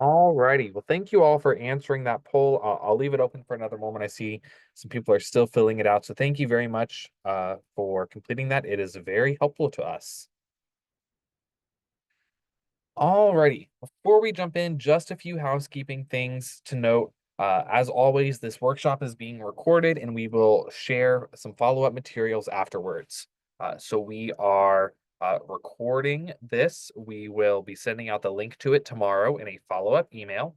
Alrighty. Well, thank you all for answering that poll. I'll leave it open for another moment. I see some people are still filling it out. So thank you very much for completing that. It is very helpful to us. Alrighty. Before we jump in, just a few housekeeping things to note. As always, this workshop is being recorded and we will share some follow-up materials afterwards. So we are recording this. We will be sending out the link to it tomorrow in a follow-up email.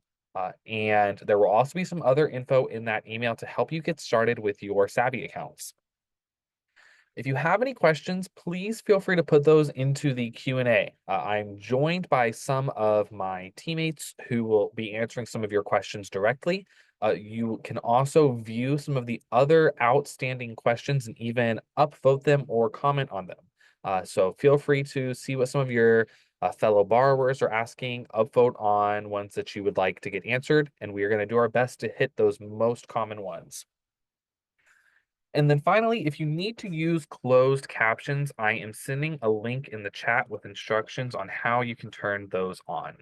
And there will also be some other info in that email to help you get started with your Savi accounts. If you have any questions, please feel free to put those into the Q&A. I'm joined by some of my teammates who will be answering some of your questions directly. You can also view some of the other outstanding questions and even upvote them or comment on them. So feel free to see what some of your fellow borrowers are asking, upvote on ones that you would like to get answered, and we are going to do our best to hit those most common ones. And then finally, if you need to use closed captions, I am sending a link in the chat with instructions on how you can turn those on.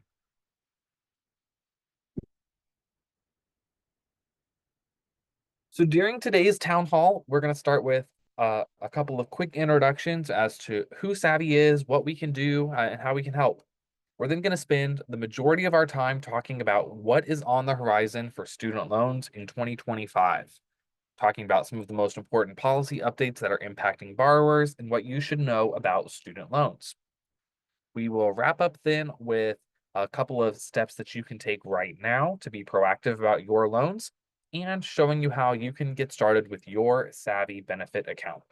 So during today's town hall, we're going to start with a couple of quick introductions as to who Savi is, what we can do, and how we can help. We're then going to spend the majority of our time talking about what is on the horizon for student loans in 2025. Talking about some of the most important policy updates that are impacting borrowers and what you should know about student loans. We will wrap up then with a couple of steps that you can take right now to be proactive about your loans and showing you how you can get started with your Savi benefit account.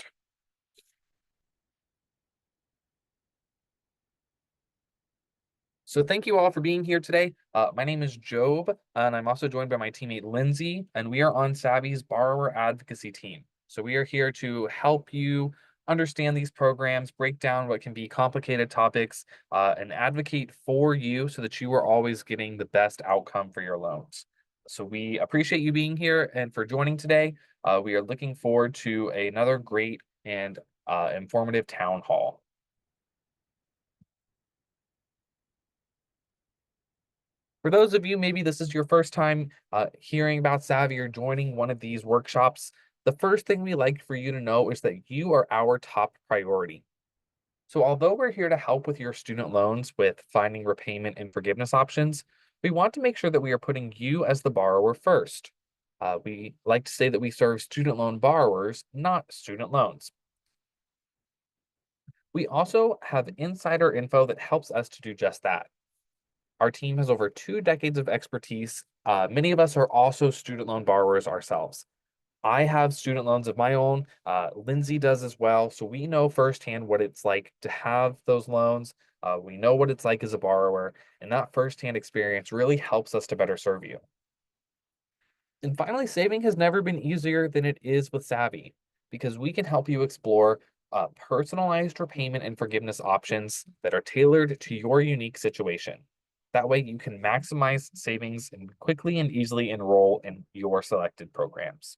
So thank you all for being here today. My name is Jobe, and I'm also joined by my teammate Lindsay, and we are on Savi's borrower advocacy team. So we are here to help you understand these programs, break down what can be complicated topics, and advocate for you so that you are always getting the best outcome for your loans. So we appreciate you being here and for joining today. We are looking forward to another great and informative town hall. For those of you, maybe this is your first time hearing about Savi or joining one of these workshops, the first thing we like for you to know is that you are our top priority. So although we're here to help with your student loans with finding repayment and forgiveness options, we want to make sure that we are putting you as the borrower first. We like to say that we serve student loan borrowers, not student loans. We also have insider info that helps us to do just that. Our team has over 2 decades of expertise. Many of us are also student loan borrowers ourselves. I have student loans of my own. Lindsay does as well. So we know firsthand what it's like to have those loans. We know what it's like as a borrower, and that firsthand experience really helps us to better serve you. And finally, saving has never been easier than it is with Savi because we can help you explore personalized repayment and forgiveness options that are tailored to your unique situation. That way, you can maximize savings and quickly and easily enroll in your selected programs.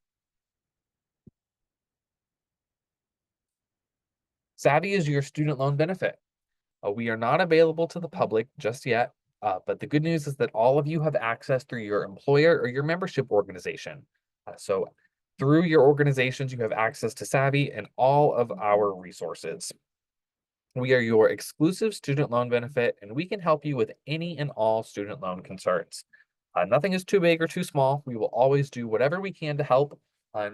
Savi is your student loan benefit. We are not available to the public just yet, but the good news is that all of you have access through your employer or your membership organization. So through your organizations, you have access to Savi and all of our resources. We are your exclusive student loan benefit, and we can help you with any and all student loan concerns. Nothing is too big or too small. We will always do whatever we can to help.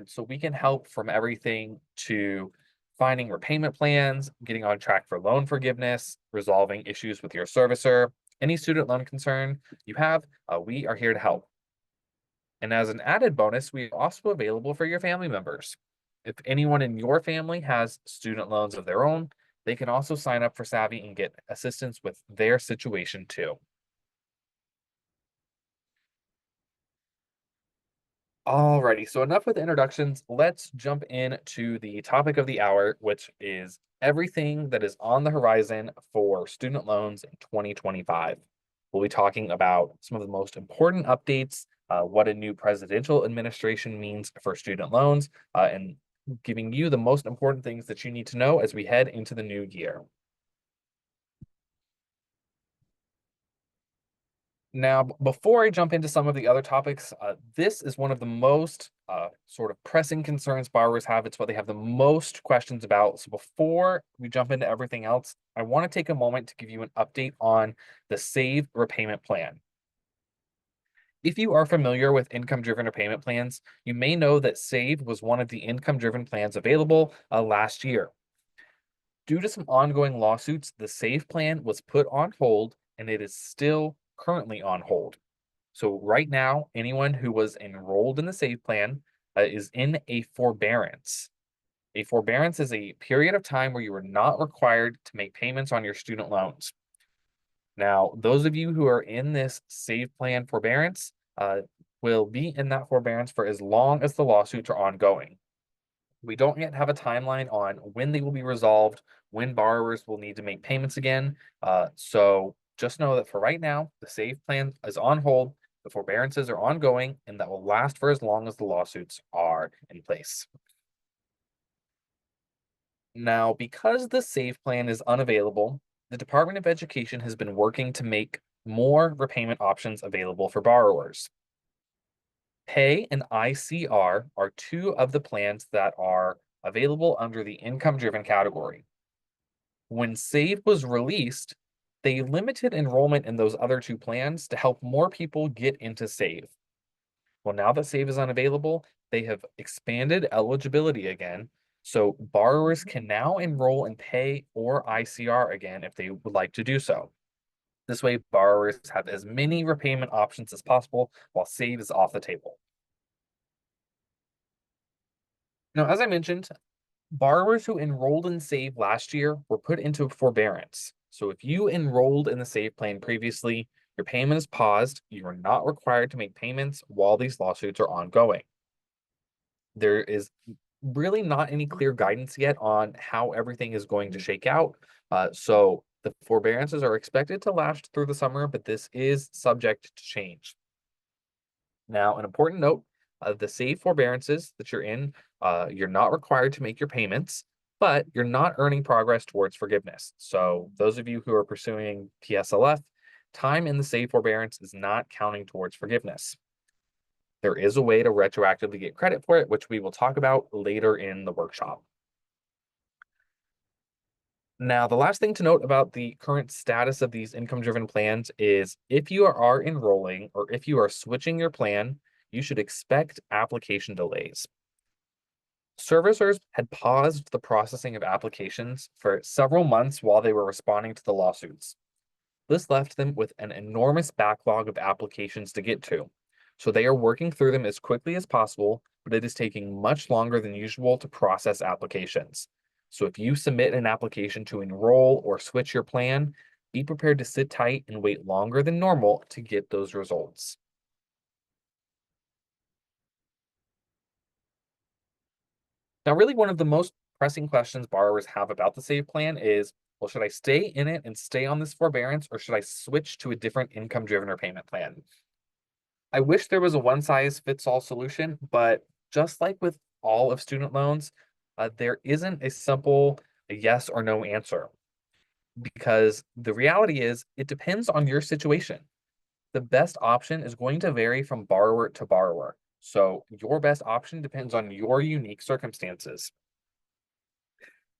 So we can help from everything to finding repayment plans, getting on track for loan forgiveness, resolving issues with your servicer, any student loan concern you have, we are here to help. And as an added bonus, we are also available for your family members. If anyone in your family has student loans of their own, they can also sign up for Savi and get assistance with their situation too. Alrighty, so enough with introductions. Let's jump into the topic of the hour, which is everything that is on the horizon for student loans in 2025. We'll be talking about some of the most important updates, what a new presidential administration means for student loans, and giving you the most important things that you need to know as we head into the new year. Now, before I jump into some of the other topics, this is one of the most sort of pressing concerns borrowers have. It's what they have the most questions about. So before we jump into everything else, I want to take a moment to give you an update on the Save repayment plan. If you are familiar with income-driven repayment plans, you may know that Save was one of the income-driven plans available last year. Due to some ongoing lawsuits, the Save plan was put on hold and it is still currently on hold. So right now, anyone who was enrolled in the SAVE plan is in a forbearance. A forbearance is a period of time where you are not required to make payments on your student loans. Now, those of you who are in this SAVE plan forbearance will be in that forbearance for as long as the lawsuits are ongoing. We don't yet have a timeline on when they will be resolved, when borrowers will need to make payments again. So just know that for right now, the SAVE plan is on hold, the forbearances are ongoing, and that will last for as long as the lawsuits are in place. Now, because the SAVE plan is unavailable, the Department of Education has been working to make more repayment options available for borrowers. Pay and ICR are two of the plans that are available under the income-driven category. When SAVE was released, they limited enrollment in those other two plans to help more people get into SAVE. Well, now that SAVE is unavailable, they have expanded eligibility again, so borrowers can now enroll in Pay or ICR again if they would like to do so. This way, borrowers have as many repayment options as possible while SAVE is off the table. Now, as I mentioned, borrowers who enrolled in SAVE last year were put into forbearance. So if you enrolled in the SAVE plan previously, your payment is paused. You are not required to make payments while these lawsuits are ongoing. There is really not any clear guidance yet on how everything is going to shake out. So the forbearances are expected to last through the summer, but this is subject to change. Now, an important note, the SAVE forbearances that you're in, you're not required to make your payments, but you're not earning progress towards forgiveness. So those of you who are pursuing PSLF, time in the SAVE forbearance is not counting towards forgiveness. There is a way to retroactively get credit for it, which we will talk about later in the workshop. Now, the last thing to note about the current status of these income-driven plans is if you are enrolling or if you are switching your plan, you should expect application delays. Servicers had paused the processing of applications for several months while they were responding to the lawsuits. This left them with an enormous backlog of applications to get to. So they are working through them as quickly as possible, but it is taking much longer than usual to process applications. So if you submit an application to enroll or switch your plan, be prepared to sit tight and wait longer than normal to get those results. Now, really, one of the most pressing questions borrowers have about the SAVE plan is, well, should I stay in it and stay on this forbearance, or should I switch to a different income-driven repayment plan? I wish there was a one-size-fits-all solution, but just like with all of student loans, there isn't a simple yes or no answer because the reality is it depends on your situation. The best option is going to vary from borrower to borrower. So your best option depends on your unique circumstances.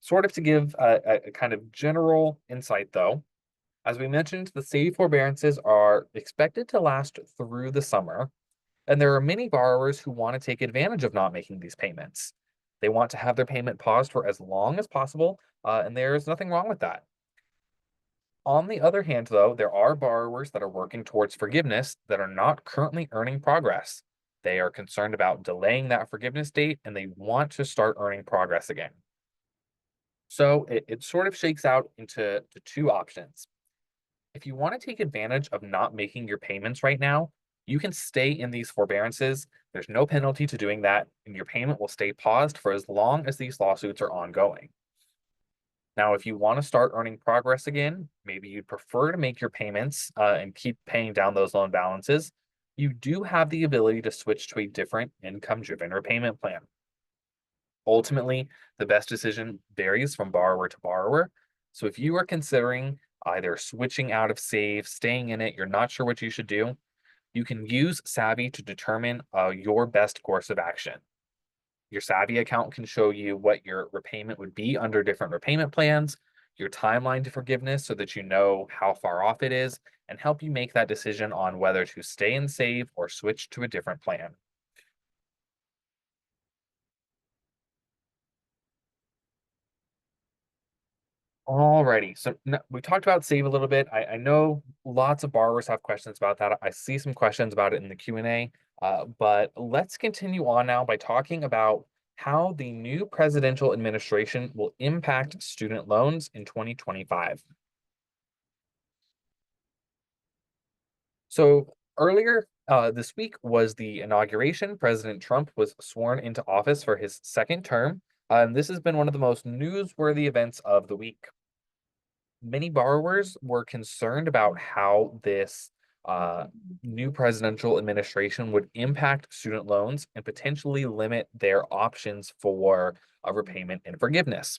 Sort of to give a kind of general insight, though, as we mentioned, the SAVE forbearances are expected to last through the summer, and there are many borrowers who want to take advantage of not making these payments. They want to have their payment paused for as long as possible, and there's nothing wrong with that. On the other hand, though, there are borrowers that are working towards forgiveness that are not currently earning progress. They are concerned about delaying that forgiveness date and they want to start earning progress again. So it sort of shakes out into the two options. If you want to take advantage of not making your payments right now, you can stay in these forbearances. There's no penalty to doing that, and your payment will stay paused for as long as these lawsuits are ongoing. Now, if you want to start earning progress again, maybe you'd prefer to make your payments and keep paying down those loan balances, you do have the ability to switch to a different income-driven repayment plan. Ultimately, the best decision varies from borrower to borrower. So if you are considering either switching out of Save, staying in it, you're not sure what you should do, you can use Savi to determine your best course of action. Your Savi account can show you what your repayment would be under different repayment plans, your timeline to forgiveness so that you know how far off it is, and help you make that decision on whether to stay and save or switch to a different plan. Alrighty, so we talked about save a little bit. I know lots of borrowers have questions about that. I see some questions about it in the Q&A, but let's continue on now by talking about how the new presidential administration will impact student loans in 2025. So earlier this week was the inauguration. President Trump was sworn into office for his second term, and this has been one of the most newsworthy events of the week. Many borrowers were concerned about how this uh, new presidential administration would impact student loans and potentially limit their options for repayment and forgiveness.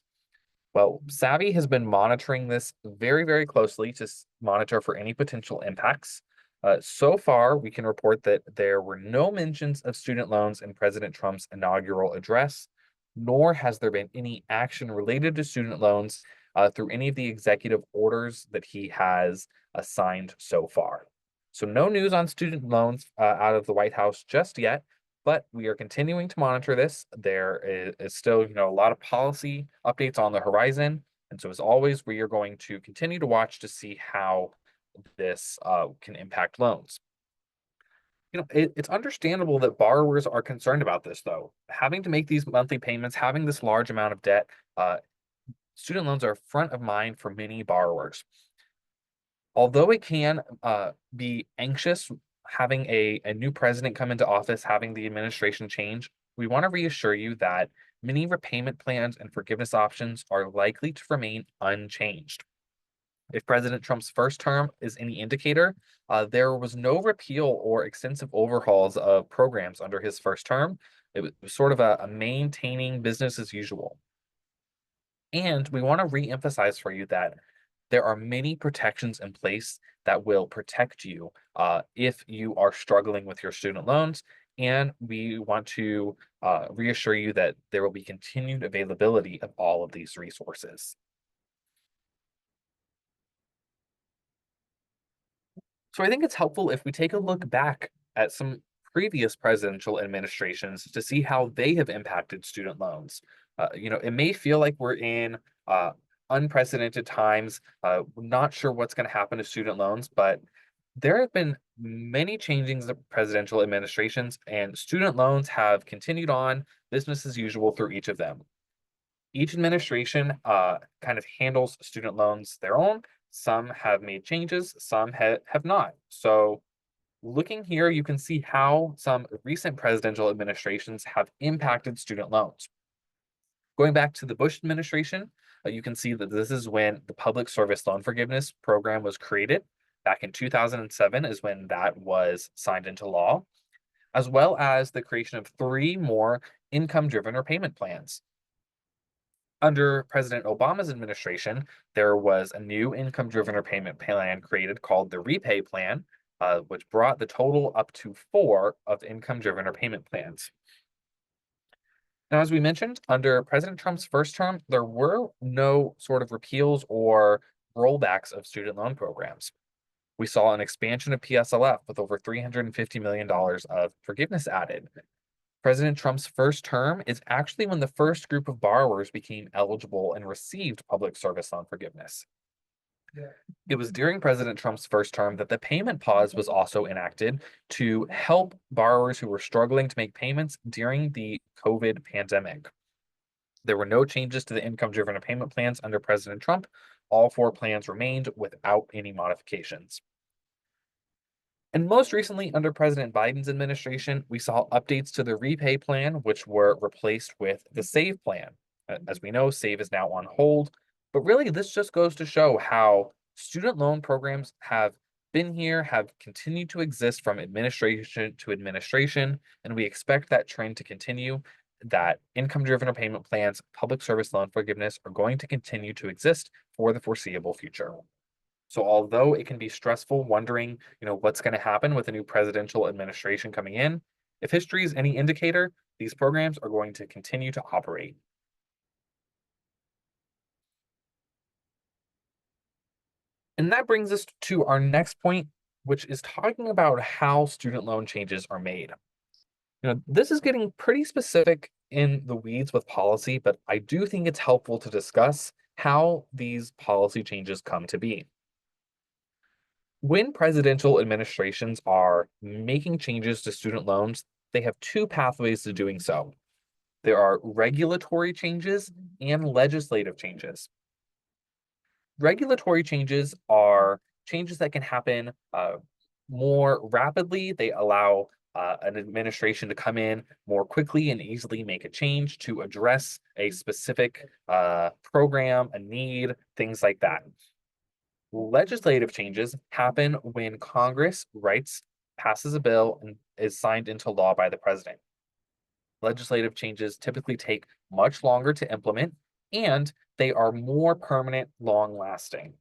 Well, Savi has been monitoring this very, very closely to monitor for any potential impacts. So far, we can report that there were no mentions of student loans in President Trump's inaugural address, nor has there been any action related to student loans through any of the executive orders that he has signed so far. So, no news on student loans out of the White House just yet, but we are continuing to monitor this. There is still, a lot of policy updates on the horizon, and so as always, we are going to continue to watch to see how this can impact loans. It's understandable that borrowers are concerned about this, though. Having to make these monthly payments, having this large amount of debt, student loans are front of mind for many borrowers. Although it can be anxious having a new president come into office, having the administration change, we want to reassure you that many repayment plans and forgiveness options are likely to remain unchanged. If President Trump's first term is any indicator, there was no repeal or extensive overhauls of programs under his first term. It was sort of a maintaining business as usual. And we want to re-emphasize for you that there are many protections in place that will protect you if you are struggling with your student loans. And we want to reassure you that there will be continued availability of all of these resources. So I think it's helpful if we take a look back at some previous presidential administrations to see how they have impacted student loans. It may feel like we're in unprecedented times. We're not sure what's going to happen to student loans, but there have been many changings of presidential administrations, and student loans have continued on business as usual through each of them. Each administration kind of handles student loans their own. Some have made changes, some have not. So, looking here, you can see how some recent presidential administrations have impacted student loans. Going back to the Bush administration, you can see that this is when the Public Service Loan Forgiveness Program was created. Back in 2007 is when that was signed into law, as well as the creation of three more income driven repayment plans. Under President Obama's administration, there was a new income driven repayment plan created called the Repay Plan, which brought the total up to four of income driven repayment plans. Now, as we mentioned, under President Trump's first term, there were no sort of repeals or rollbacks of student loan programs. We saw an expansion of PSLF with over $350 million of forgiveness added. President Trump's first term is actually when the first group of borrowers became eligible and received public service loan forgiveness. It was during President Trump's first term that the payment pause was also enacted to help borrowers who were struggling to make payments during the COVID pandemic. There were no changes to the income driven payment plans under President Trump. All four plans remained without any modifications. And most recently, under President Biden's administration, we saw updates to the Repay plan, which were replaced with the Save plan. As we know, Save is now on hold. But really, this just goes to show how student loan programs have been here, have continued to exist from administration to administration, and we expect that trend to continue. That income driven repayment plans, public service loan forgiveness are going to continue to exist for the foreseeable future. So although it can be stressful wondering, what's going to happen with a new presidential administration coming in, if history is any indicator, these programs are going to continue to operate. And that brings us to our next point, which is talking about how student loan changes are made. This is getting pretty specific in the weeds with policy, but I do think it's helpful to discuss how these policy changes come to be. When presidential administrations are making changes to student loans, they have two pathways to doing so. There are regulatory changes and legislative changes. Regulatory changes are changes that can happen more rapidly. They allow an administration to come in more quickly and easily make a change to address a specific program, a need, things like that. Legislative changes happen when Congress passes a bill, and is signed into law by the president. Legislative changes typically take much longer to implement, and they are more permanent, long lasting.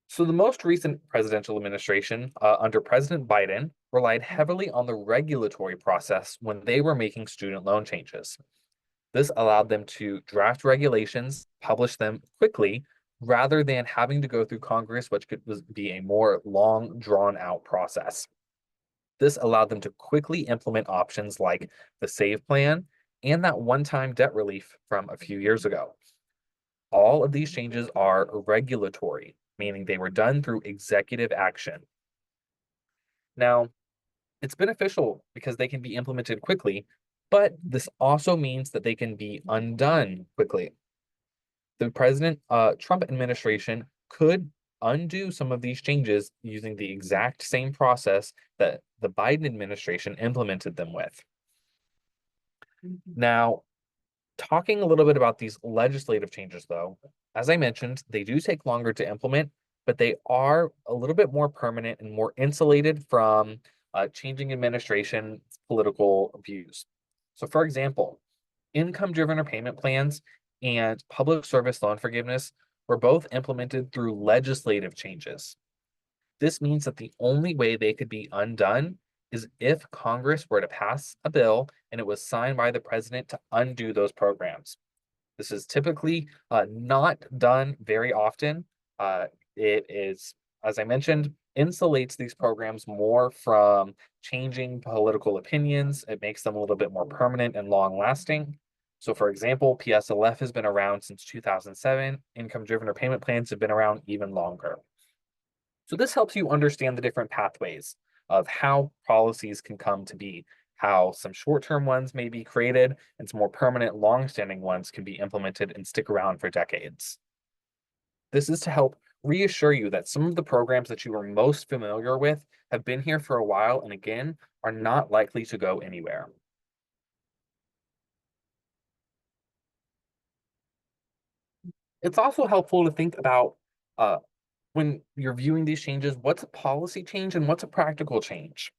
So, the most recent presidential administration under President Biden relied heavily on the regulatory process when they were making student loan changes. This allowed them to draft regulations, publish them quickly, rather than having to go through Congress, which be a more long, drawn out process. This allowed them to quickly implement options like the SAVE plan and that one time debt relief from a few years ago. All of these changes are regulatory, meaning they were done through executive action. Now, it's beneficial because they can be implemented quickly, but this also means that they can be undone quickly. The President Trump administration could undo some of these changes using the exact same process that the Biden administration implemented them with. Now, talking a little bit about these legislative changes, though, as I mentioned, they do take longer to implement, but they are a little bit more permanent and more insulated from changing administration political views. So, for example, income driven repayment plans and public service loan forgiveness were both implemented through legislative changes. This means that the only way they could be undone is if Congress were to pass a bill and it was signed by the president to undo those programs. This is typically not done very often. It is, as I mentioned, insulates these programs more from changing political opinions. It makes them a little bit more permanent and long lasting. So, for example, PSLF has been around since 2007. Income driven repayment plans have been around even longer. So this helps you understand the different pathways of how policies can come to be, how some short-term ones may be created, and some more permanent, long-standing ones can be implemented and stick around for decades. This is to help reassure you that some of the programs that you are most familiar with have been here for a while and again are not likely to go anywhere. It's also helpful to think about uh, when you're viewing these changes, what's a policy change and what's a practical change?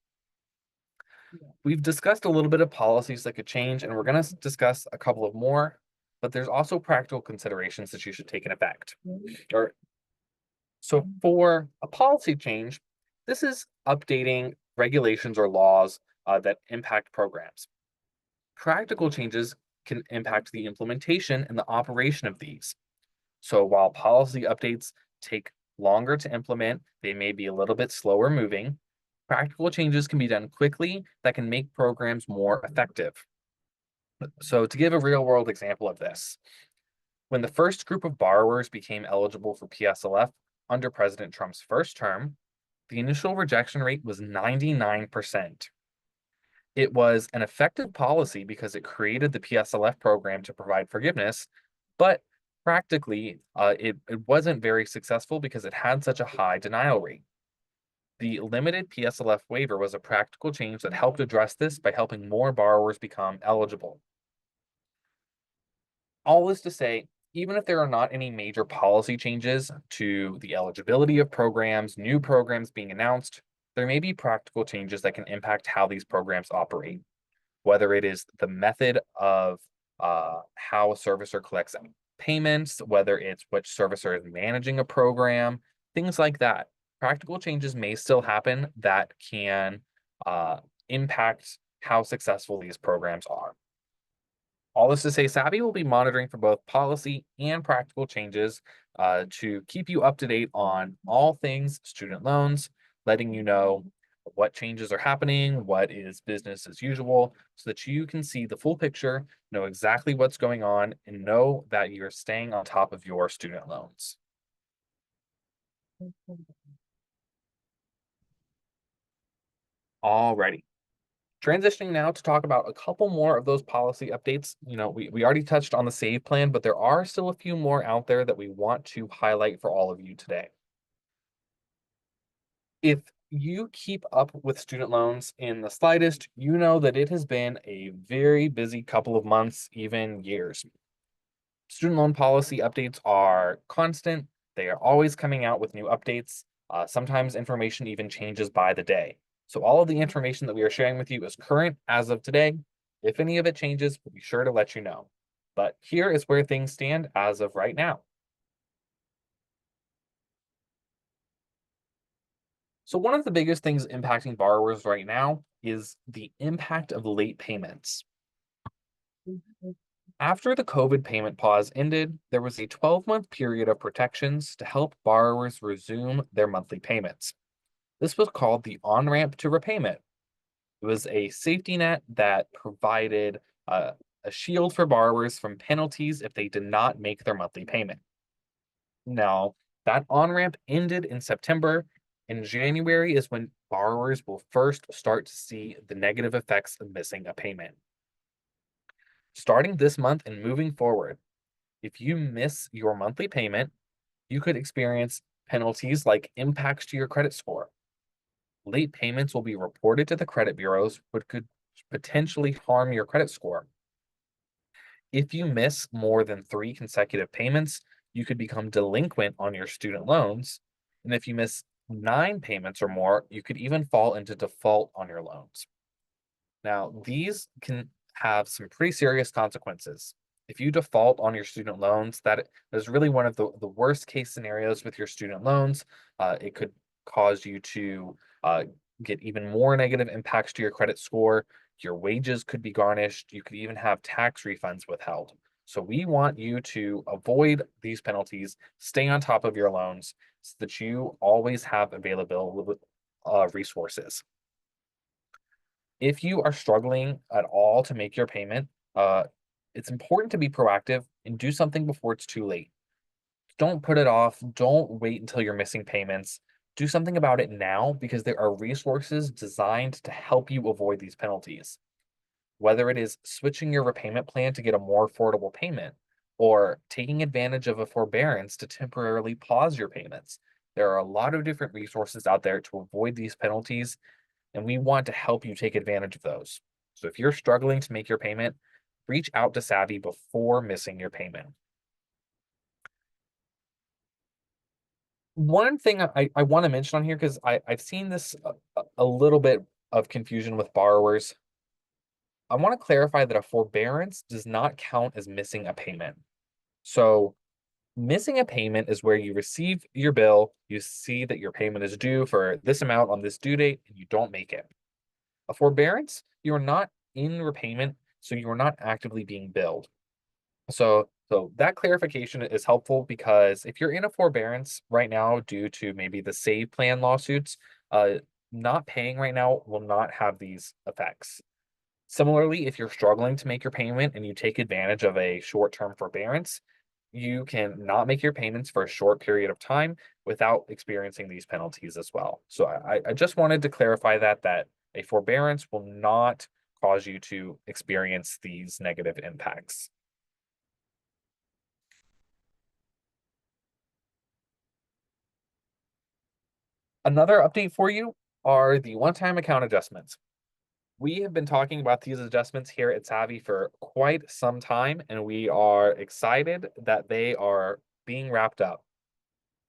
We've discussed a little bit of policies that could change, and we're going to discuss a couple of more, but there's also practical considerations that you should take in effect. Or so for a policy change, this is updating regulations or laws that impact programs. Practical changes can impact the implementation and the operation of these. So while policy updates take longer to implement, they may be a little bit slower moving. Practical changes can be done quickly that can make programs more effective. So to give a real world example of this, when the first group of borrowers became eligible for PSLF under President Trump's first term, the initial rejection rate was 99%. It was an effective policy because it created the PSLF program to provide forgiveness, but practically, it wasn't very successful because it had such a high denial rate. The limited PSLF waiver was a practical change that helped address this by helping more borrowers become eligible. All this to say, even if there are not any major policy changes to the eligibility of programs, new programs being announced, there may be practical changes that can impact how these programs operate, whether it is the method of how a servicer collects payments, whether it's which servicer is managing a program, things like that. Practical changes may still happen that can uh, impact how successful these programs are. All this to say, Savi will be monitoring for both policy and practical changes to keep you up to date on all things student loans, letting you know what changes are happening, what is business as usual, so that you can see the full picture, know exactly what's going on, and know that you're staying on top of your student loans. Alrighty. Transitioning now to talk about a couple more of those policy updates. We already touched on the SAVE plan, but there are still a few more out there that we want to highlight for all of you today. If you keep up with student loans in the slightest, you know that it has been a very busy couple of months, even years. Student loan policy updates are constant. They are always coming out with new updates. Sometimes information even changes by the day. So all of the information that we are sharing with you is current as of today. If any of it changes, we'll be sure to let you know. But here is where things stand as of right now. So one of the biggest things impacting borrowers right now is the impact of late payments. After the COVID payment pause ended, there was a 12-month period of protections to help borrowers resume their monthly payments. This was called the on-ramp to repayment. It was a safety net that provided a shield for borrowers from penalties if they did not make their monthly payment. Now, that on-ramp ended in September, and January is when borrowers will first start to see the negative effects of missing a payment. Starting this month and moving forward, if you miss your monthly payment, you could experience penalties like impacts to your credit score. Late payments will be reported to the credit bureaus, which could potentially harm your credit score. If you miss more than 3 consecutive payments, you could become delinquent on your student loans. And if you miss 9 payments or more, you could even fall into default on your loans. Now, these can have some pretty serious consequences. If you default on your student loans, that is really one of the worst case scenarios with your student loans. It could cause you to uh, get even more negative impacts to your credit score. Your wages could be garnished. You could even have tax refunds withheld. So we want you to avoid these penalties, stay on top of your loans so that you always have available resources. If you are struggling at all to make your payment, it's important to be proactive and do something before it's too late. Don't put it off. Don't wait until you're missing payments. Do something about it now because there are resources designed to help you avoid these penalties. Whether it is switching your repayment plan to get a more affordable payment or taking advantage of a forbearance to temporarily pause your payments. There are a lot of different resources out there to avoid these penalties, and we want to help you take advantage of those. So if you're struggling to make your payment, reach out to Savi before missing your payment. One thing I want to mention on here, because I've seen this a little bit of confusion with borrowers. I want to clarify that a forbearance does not count as missing a payment. So missing a payment is where you receive your bill, you see that your payment is due for this amount on this due date, and you don't make it. A forbearance, you are not in repayment, so you are not actively being billed. So that clarification is helpful because if you're in a forbearance right now due to maybe the save plan lawsuits, uh, not paying right now will not have these effects. Similarly, if you're struggling to make your payment and you take advantage of a short-term forbearance, you can not make your payments for a short period of time without experiencing these penalties as well. So I just wanted to clarify that a forbearance will not cause you to experience these negative impacts. Another update for you are the one-time account adjustments. We have been talking about these adjustments here at Savi for quite some time, and we are excited that they are being wrapped up.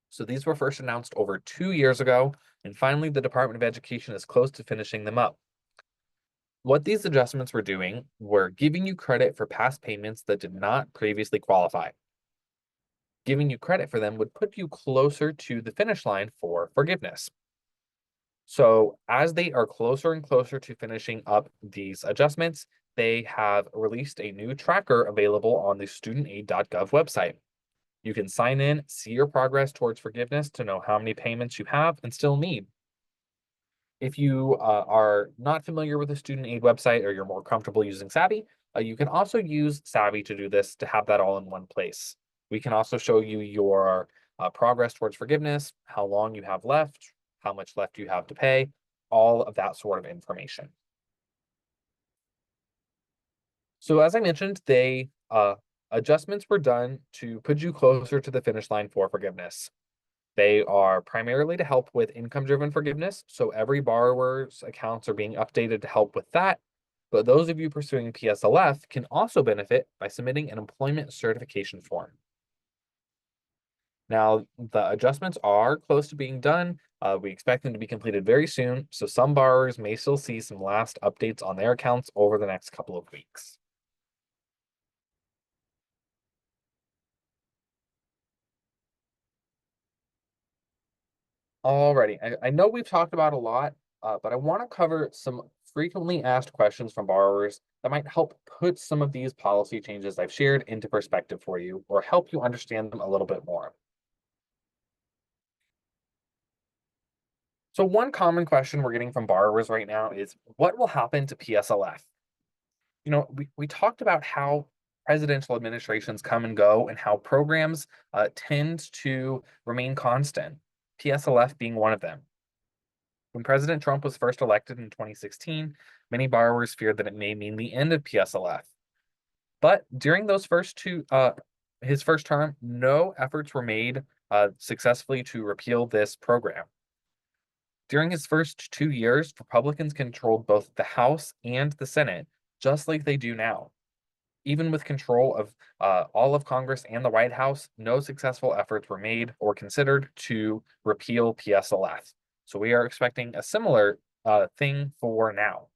So these were first announced over 2 years ago, and finally the Department of Education is close to finishing them up. What these adjustments were doing were giving you credit for past payments that did not previously qualify. Giving you credit for them would put you closer to the finish line for forgiveness. So, as they are closer and closer to finishing up these adjustments, they have released a new tracker available on the studentaid.gov website. You can sign in, see your progress towards forgiveness to know how many payments you have and still need. If you are not familiar with the student aid website or you're more comfortable using Savi, you can also use Savi to do this to have that all in one place. We can also show you your progress towards forgiveness, how long you have left, how much left you have to pay, all of that sort of information. So as I mentioned, they adjustments were done to put you closer to the finish line for forgiveness. They are primarily to help with income-driven forgiveness, so every borrower's accounts are being updated to help with that. But those of you pursuing PSLF can also benefit by submitting an employment certification form. Now, the adjustments are close to being done. We expect them to be completed very soon, so some borrowers may still see some last updates on their accounts over the next couple of weeks. Alrighty, I know we've talked about a lot, but I want to cover some frequently asked questions from borrowers that might help put some of these policy changes I've shared into perspective for you or help you understand them a little bit more. So, one common question we're getting from borrowers right now is what will happen to PSLF? We talked about how presidential administrations come and go and how programs tend to remain constant, PSLF being one of them. When President Trump was first elected in 2016, many borrowers feared that it may mean the end of PSLF. But during his first term, no efforts were made successfully to repeal this program. During his first 2 years, Republicans controlled both the House and the Senate, just like they do now. Even with control of all of Congress and the White House, no successful efforts were made or considered to repeal PSLF. So we are expecting a similar thing for now.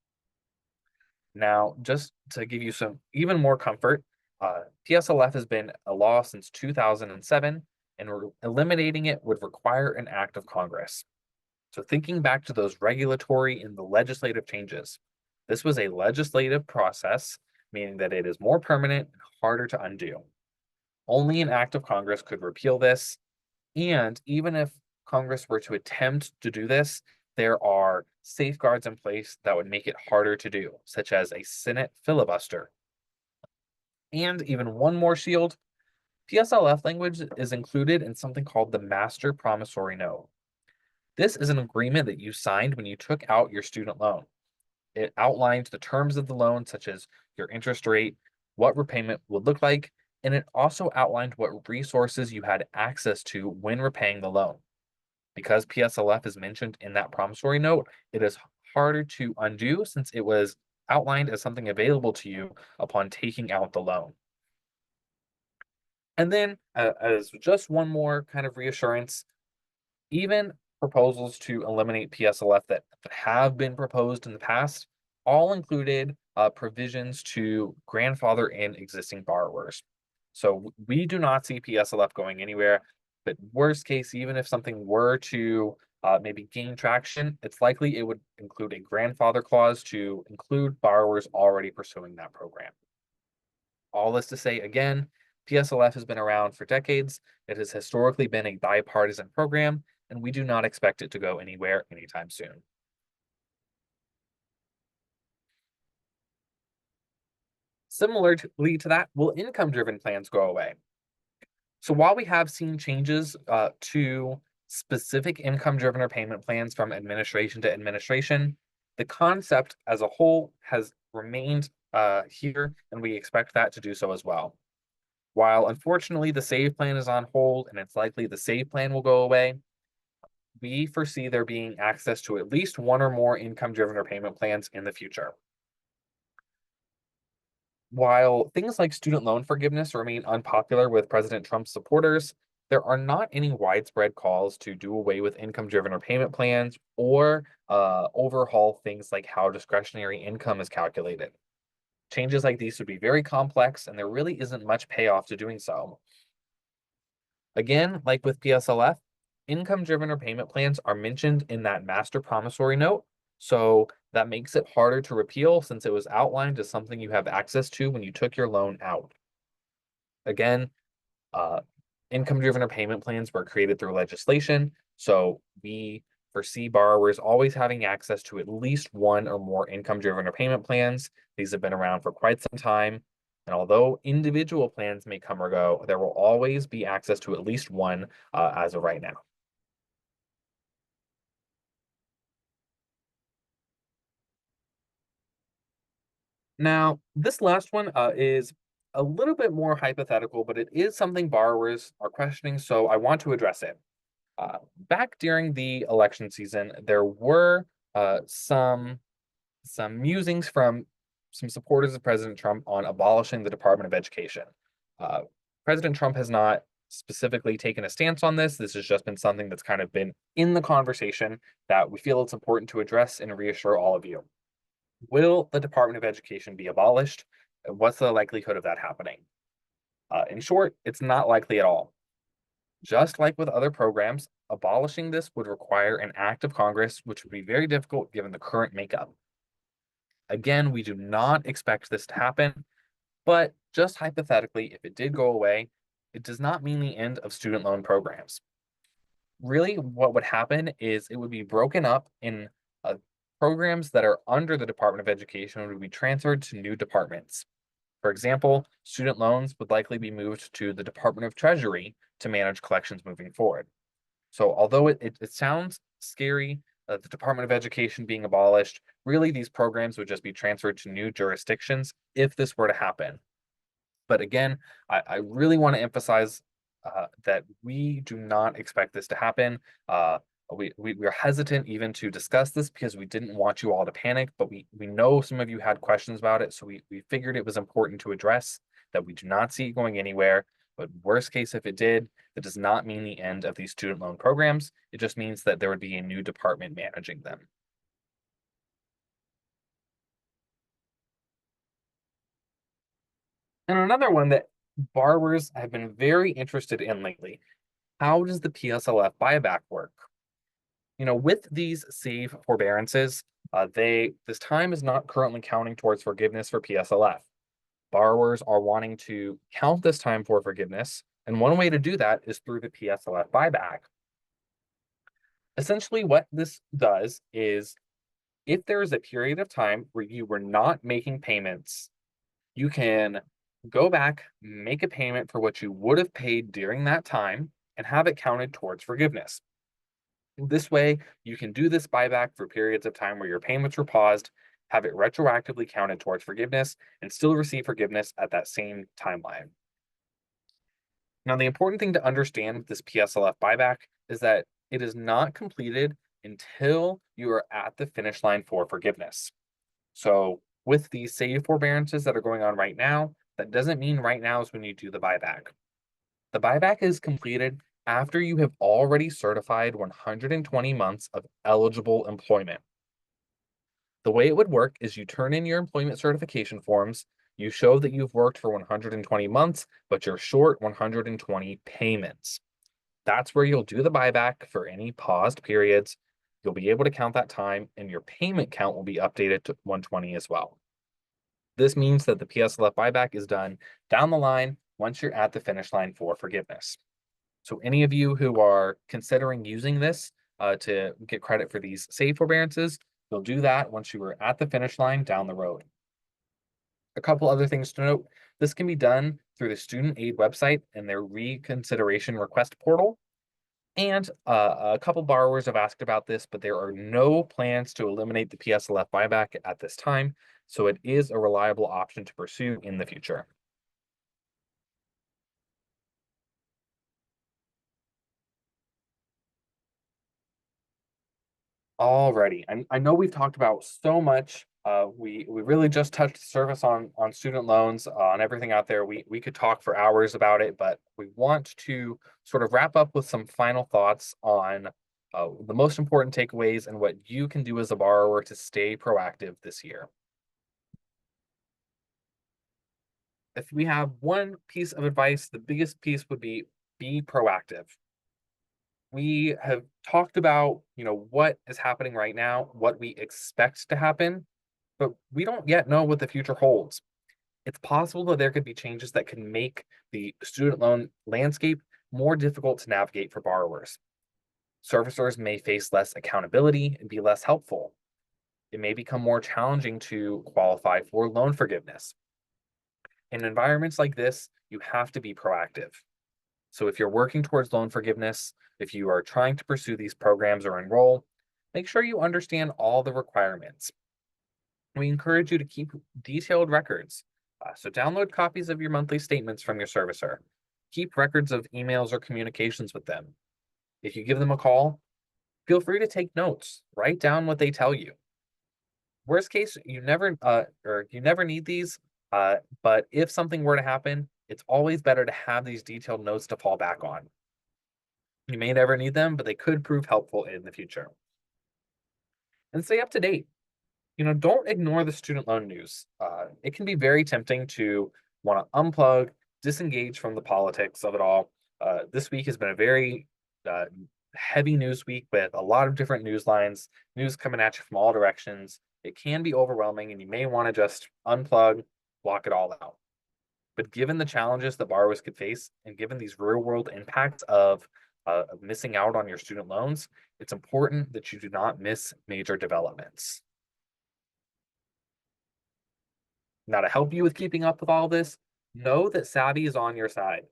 Now, just to give you some even more comfort, PSLF has been a law since 2007, and eliminating it would require an act of Congress. So, thinking back to those regulatory and the legislative changes, this was a legislative process, meaning that it is more permanent and harder to undo. Only an act of Congress could repeal this. And even if Congress were to attempt to do this, there are safeguards in place that would make it harder to do, such as a Senate filibuster. And even one more shield, PSLF language is included in something called the Master Promissory Note. This is an agreement that you signed when you took out your student loan. It outlined the terms of the loan, such as your interest rate, what repayment would look like, and it also outlined what resources you had access to when repaying the loan. Because PSLF is mentioned in that promissory note, it is harder to undo since it was outlined as something available to you upon taking out the loan. And then, as just one more kind of reassurance, even proposals to eliminate PSLF that have been proposed in the past all included provisions to grandfather in existing borrowers. So we do not see PSLF going anywhere. But worst case, even if something were to maybe gain traction, it's likely it would include a grandfather clause to include borrowers already pursuing that program. All this to say, again, PSLF has been around for decades. It has historically been a bipartisan program, and we do not expect it to go anywhere anytime soon. Similarly to that, will income-driven plans go away? So while we have seen changes to specific income-driven repayment plans from administration to administration, the concept as a whole has remained here, and we expect that to do so as well. While unfortunately the SAVE plan is on hold and it's likely the SAVE plan will go away, we foresee there being access to at least one or more income-driven repayment plans in the future. While things like student loan forgiveness remain unpopular with President Trump's supporters, there are not any widespread calls to do away with income-driven repayment plans or overhaul things like how discretionary income is calculated. Changes like these would be very complex, and there really isn't much payoff to doing so. Again, like with PSLF, income-driven repayment plans are mentioned in that master promissory note, so that makes it harder to repeal since it was outlined as something you have access to when you took your loan out. Again, uh, income-driven repayment plans were created through legislation, so we foresee borrowers always having access to at least one or more income-driven repayment plans. These have been around for quite some time, and although individual plans may come or go, there will always be access to at least one as of right now. Now, this last one is a little bit more hypothetical, but it is something borrowers are questioning, so I want to address it. Back during the election season, there were some musings from some supporters of President Trump on abolishing the Department of Education. Uh, President Trump has not specifically taken a stance on this. This has just been something that's kind of been in the conversation that we feel it's important to address and reassure all of you. Will the Department of Education be abolished? What's the likelihood of that happening? In short, it's not likely at all. Just like with other programs, abolishing this would require an act of Congress, which would be very difficult given the current makeup. Again, we do not expect this to happen, but just hypothetically, if it did go away, it does not mean the end of student loan programs. Really, what would happen is it would be broken up in programs that are under the Department of Education would be transferred to new departments. For example, student loans would likely be moved to the Department of Treasury to manage collections moving forward. So although it sounds scary, the Department of Education being abolished, really these programs would just be transferred to new jurisdictions if this were to happen. But again, I really want to emphasize that we do not expect this to happen. We're hesitant even to discuss this because we didn't want you all to panic, but we know some of you had questions about it, so we figured it was important to address that we do not see it going anywhere. But worst case, if it did, that does not mean the end of these student loan programs. It just means that there would be a new department managing them. And another one that borrowers have been very interested in lately, how does the PSLF buyback work? With these save forbearances, this time is not currently counting towards forgiveness for PSLF. Borrowers are wanting to count this time for forgiveness, and one way to do that is through the PSLF buyback. Essentially, what this does is if there is a period of time where you were not making payments, you can go back, make a payment for what you would have paid during that time, and have it counted towards forgiveness. This way, you can do this buyback for periods of time where your payments were paused, have it retroactively counted towards forgiveness, and still receive forgiveness at that same timeline. Now, the important thing to understand with this PSLF buyback is that it is not completed until you are at the finish line for forgiveness. So, with these save forbearances that are going on right now, that doesn't mean right now is when you do the buyback. The buyback is completed after you have already certified 120 months of eligible employment. The way it would work is you turn in your employment certification forms, you show that you've worked for 120 months, but you're short 120 payments. That's where you'll do the buyback for any paused periods. You'll be able to count that time, and your payment count will be updated to 120 as well. This means that the PSLF buyback is done down the line once you're at the finish line for forgiveness. So any of you who are considering using this to get credit for these save forbearances, you'll do that once you are at the finish line down the road. A couple other things to note, this can be done through the student aid website and their reconsideration request portal. And a couple borrowers have asked about this, but there are no plans to eliminate the PSLF buyback at this time, so it is a reliable option to pursue in the future. Alrighty, and I know we've talked about so much. We really just touched the surface on student loans, on everything out there. We could talk for hours about it, but we want to sort of wrap up with some final thoughts on the most important takeaways and what you can do as a borrower to stay proactive this year. If we have one piece of advice, the biggest piece would be be proactive. We have talked about, what is happening right now, what we expect to happen, but we don't yet know what the future holds. It's possible that there could be changes that can make the student loan landscape more difficult to navigate for borrowers. Servicers may face less accountability and be less helpful. It may become more challenging to qualify for loan forgiveness. In environments like this, you have to be proactive. So if you're working towards loan forgiveness, if you are trying to pursue these programs or enroll, make sure you understand all the requirements. We encourage you to keep detailed records. So download copies of your monthly statements from your servicer. Keep records of emails or communications with them. If you give them a call, feel free to take notes. Write down what they tell you. Worst case, you never need these. But if something were to happen, it's always better to have these detailed notes to fall back on. You may never need them, but they could prove helpful in the future. And stay up to date. Don't ignore the student loan news. It can be very tempting to want to unplug, disengage from the politics of it all. This week has been a very uh, heavy news week with a lot of different news lines, news coming at you from all directions. It can be overwhelming, and you may want to just unplug, block it all out. But given the challenges that borrowers could face, and given these real world impacts of missing out on your student loans, it's important that you do not miss major developments. Now, to help you with keeping up with all this, know that Savi is on your side.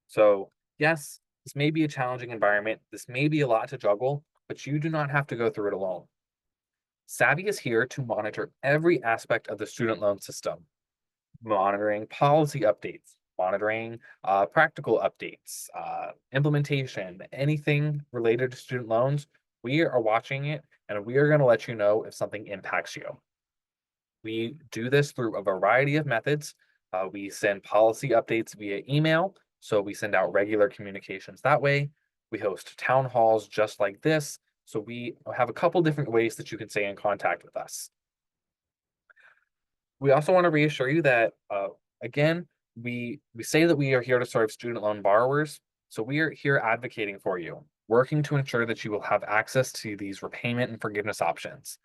So, yes, this may be a challenging environment. This may be a lot to juggle, but you do not have to go through it alone. Savi is here to monitor every aspect of the student loan system, monitoring policy updates, monitoring practical updates, implementation, anything related to student loans. We are watching it, and we are going to let you know if something impacts you. We do this through a variety of methods. We send policy updates via email, so we send out regular communications that way. We host town halls just like this, so we have a couple different ways that you can stay in contact with us. We also want to reassure you that, again, we say that we are here to serve student loan borrowers, so we are here advocating for you, working to ensure that you will have access to these repayment and forgiveness options.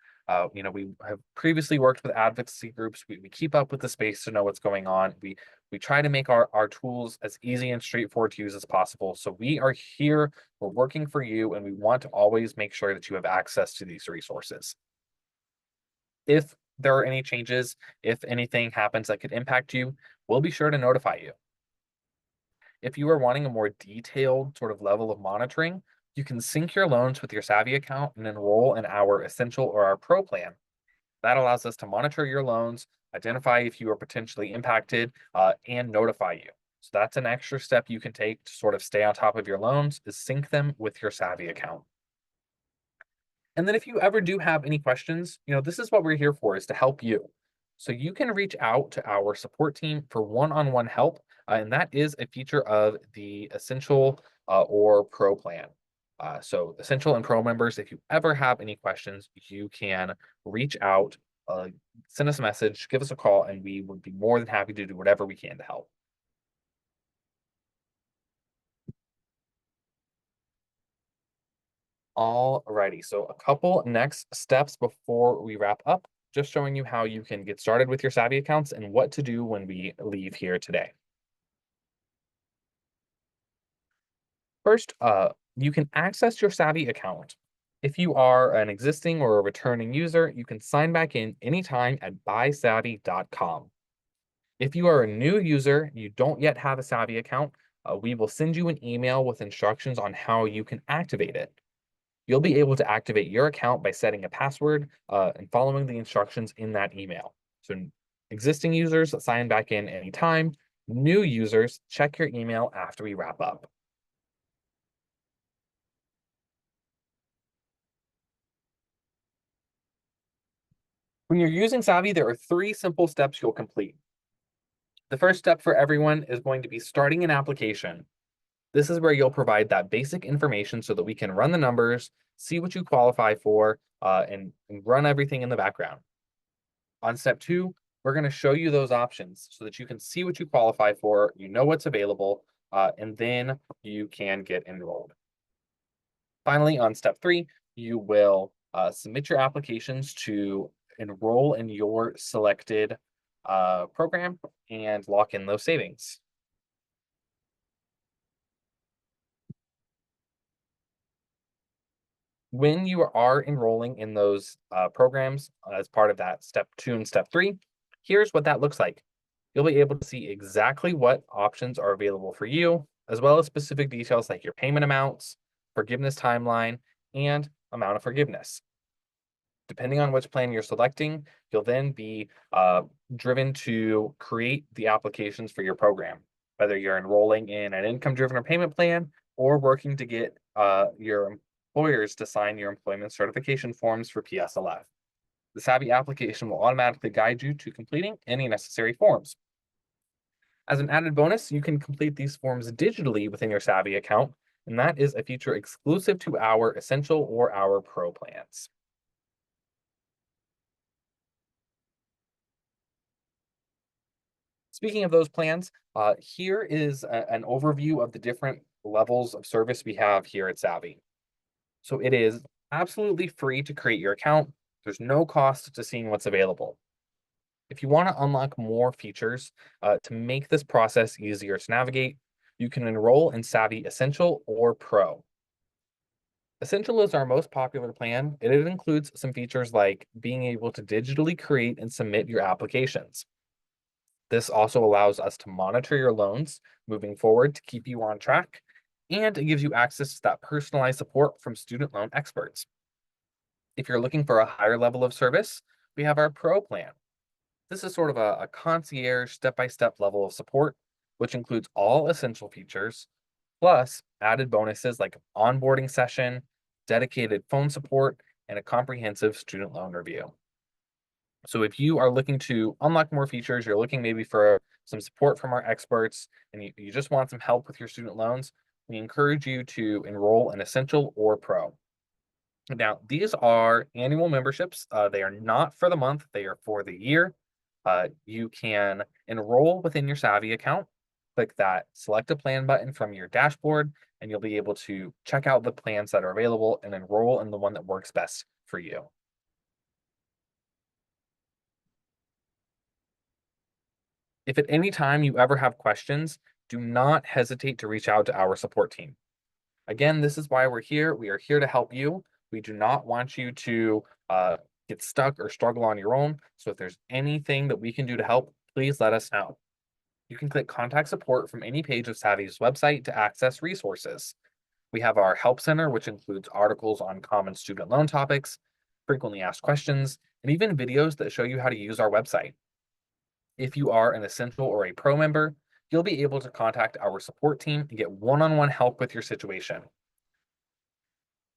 We have previously worked with advocacy groups. We keep up with the space to know what's going on. We try to make our tools as easy and straightforward to use as possible. So we are here, we're working for you, and we want to always make sure that you have access to these resources. If there are any changes, if anything happens that could impact you, we'll be sure to notify you. If you are wanting a more detailed sort of level of monitoring, you can sync your loans with your Savi account and enroll in our Essential or our Pro plan. That allows us to monitor your loans, identify if you are potentially impacted, and notify you. So that's an extra step you can take to sort of stay on top of your loans, is sync them with your Savi account. And then if you ever do have any questions, this is what we're here for, is to help you. So you can reach out to our support team for one-on-one help, and that is a feature of the Essential or Pro plan. So Essential and Pro members, if you ever have any questions, you can reach out, send us a message, give us a call, and we would be more than happy to do whatever we can to help. Alrighty, so a couple next steps before we wrap up, just showing you how you can get started with your Savi accounts and what to do when we leave here today. First, you can access your Savi account. If you are an existing or a returning user, you can sign back in anytime at buysavvy.com. If you are a new user and you don't yet have a Savi account, we will send you an email with instructions on how you can activate it. You'll be able to activate your account by setting a password and following the instructions in that email. So existing users sign back in anytime. New users, check your email after we wrap up. When you're using Savi, there are 3 simple steps you'll complete. The first step for everyone is going to be starting an application. This is where you'll provide that basic information so that we can run the numbers, see what you qualify for, and run everything in the background. On step 2, we're going to show you those options so that you can see what you qualify for, you know what's available, and then you can get enrolled. Finally, on step 3, you will submit your applications to enroll in your selected program and lock in those savings. When you are enrolling in those programs as part of that step 2 and step 3, here's what that looks like. You'll be able to see exactly what options are available for you, as well as specific details like your payment amounts, forgiveness timeline, and amount of forgiveness. Depending on which plan you're selecting, you'll then be driven to create the applications for your program, whether you're enrolling in an income driven or payment plan or working to get your employers to sign your employment certification forms for PSLF. The Savi application will automatically guide you to completing any necessary forms. As an added bonus, you can complete these forms digitally within your Savi account, and that is a feature exclusive to our Essential or our Pro plans. Speaking of those plans, here is an overview of the different levels of service we have here at Savi. So it is absolutely free to create your account. There's no cost to seeing what's available. If you want to unlock more features to make this process easier to navigate, you can enroll in Savi Essential or Pro. Essential is our most popular plan, and it includes some features like being able to digitally create and submit your applications. This also allows us to monitor your loans moving forward to keep you on track, and it gives you access to that personalized support from student loan experts. If you're looking for a higher level of service, we have our Pro plan. This is sort of a concierge step by step level of support, which includes all essential features, plus added bonuses like onboarding session, dedicated phone support, and a comprehensive student loan review. So if you are looking to unlock more features, you're looking maybe for some support from our experts, and you just want some help with your student loans, we encourage you to enroll in Essential or Pro. Now, these are annual memberships. They are not for the month, they are for the year. You can enroll within your Savi account, click that select a plan button from your dashboard, and you'll be able to check out the plans that are available and enroll in the one that works best for you. If at any time you ever have questions, do not hesitate to reach out to our support team. Again, this is why we're here. We are here to help you. We do not want you to get stuck or struggle on your own. So if there's anything that we can do to help, please let us know. You can click contact support from any page of Savi's website to access resources. We have our help center, which includes articles on common student loan topics, frequently asked questions, and even videos that show you how to use our website. If you are an Essential or a Pro member, you'll be able to contact our support team and get one-on-one help with your situation.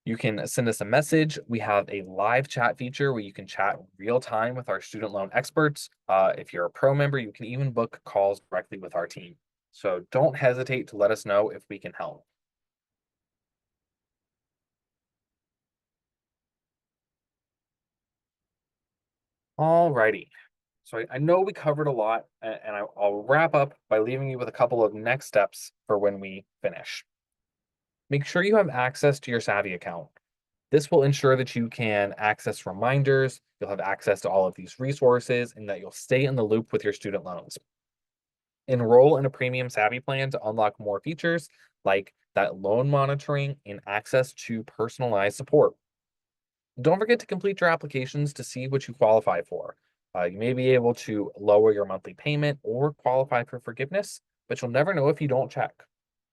You can send us a message. We have a live chat feature where you can chat real time with our student loan experts. If you're a Pro member, you can even book calls directly with our team. So don't hesitate to let us know if we can help. Alrighty. So I know we covered a lot, and I'll wrap up by leaving you with a couple of next steps for when we finish. Make sure you have access to your Savi account. This will ensure that you can access reminders, you'll have access to all of these resources, and that you'll stay in the loop with your student loans. Enroll in a premium Savi plan to unlock more features like that loan monitoring and access to personalized support. Don't forget to complete your applications to see what you qualify for. You may be able to lower your monthly payment or qualify for forgiveness, but you'll never know if you don't check.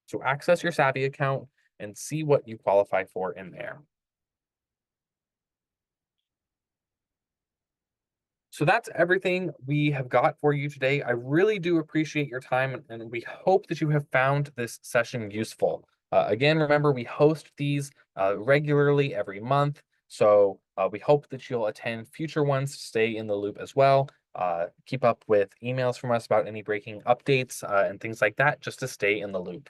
So access your Savi account and see what you qualify for in there. So that's everything we have got for you today. I really do appreciate your time, and we hope that you have found this session useful. Again, remember, we host these regularly every month. So we hope that you'll attend future ones to stay in the loop as well. Keep up with emails from us about any breaking updates and things like that, just to stay in the loop.